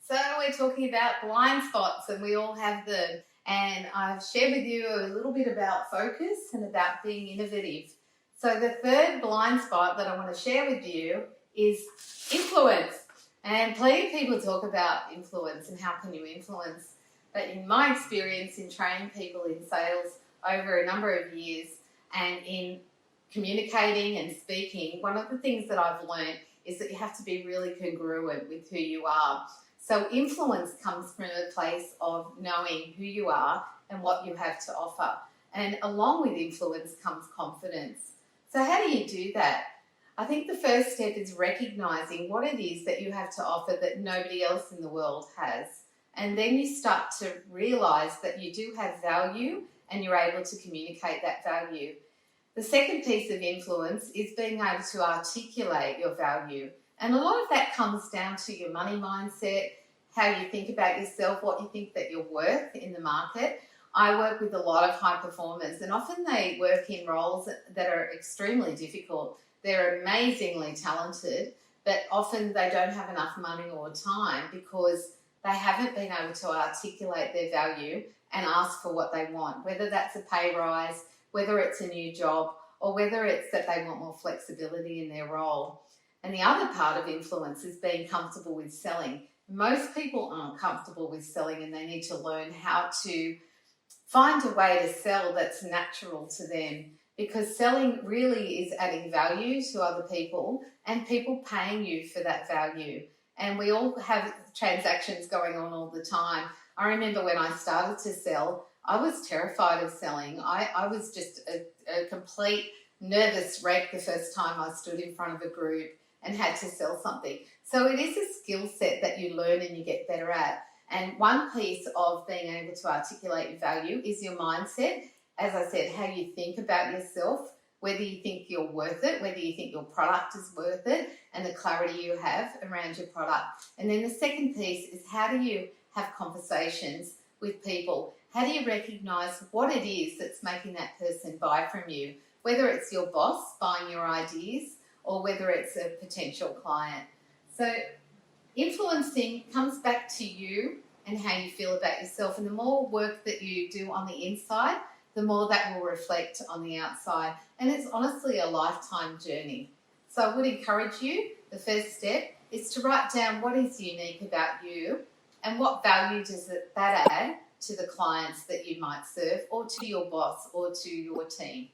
So we're talking about blind spots, and we all have them. And I've shared with you a little bit about focus and about being innovative. So the third blind spot that I want to share with you is influence. And plenty of people talk about influence and how can you influence. But in my experience in training people in sales over a number of years and in communicating and speaking, one of the things that I've learned is that you have to be really congruent with who you are. So influence comes from a place of knowing who you are and what you have to offer. And along with influence comes confidence. So how do you do that? I think the first step is recognizing what it is that you have to offer that nobody else in the world has. And then you start to realize that you do have value and you're able to communicate that value. The second piece of influence is being able to articulate your value. And a lot of that comes down to your money mindset, how you think about yourself, what you think that you're worth in the market. I work with a lot of high performers, and often they work in roles that are extremely difficult. They're amazingly talented, but often they don't have enough money or time because they haven't been able to articulate their value and ask for what they want, whether that's a pay rise, whether it's a new job, or whether it's that they want more flexibility in their role. And the other part of influence is being comfortable with selling. Most people aren't comfortable with selling, and they need to learn how to find a way to sell that's natural to them, because selling really is adding value to other people and people paying you for that value. And we all have transactions going on all the time. I remember when I started to sell, I was terrified of selling. I was just a complete nervous wreck the first time I stood in front of a group and had to sell something. So it is a skill set that you learn and you get better at. And one piece of being able to articulate your value is your mindset. As I said, how you think about yourself, whether you think you're worth it, whether you think your product is worth it, and the clarity you have around your product. And then the second piece is, how do you have conversations with people? How do you recognize what it is that's making that person buy from you? Whether it's your boss buying your ideas or whether it's a potential client. So influencing comes back to you and how you feel about yourself. And the more work that you do on the inside, the more that will reflect on the outside. And it's honestly a lifetime journey. So I would encourage you, the first step is to write down what is unique about you and what value does that add to the clients that you might serve, or to your boss, or to your team.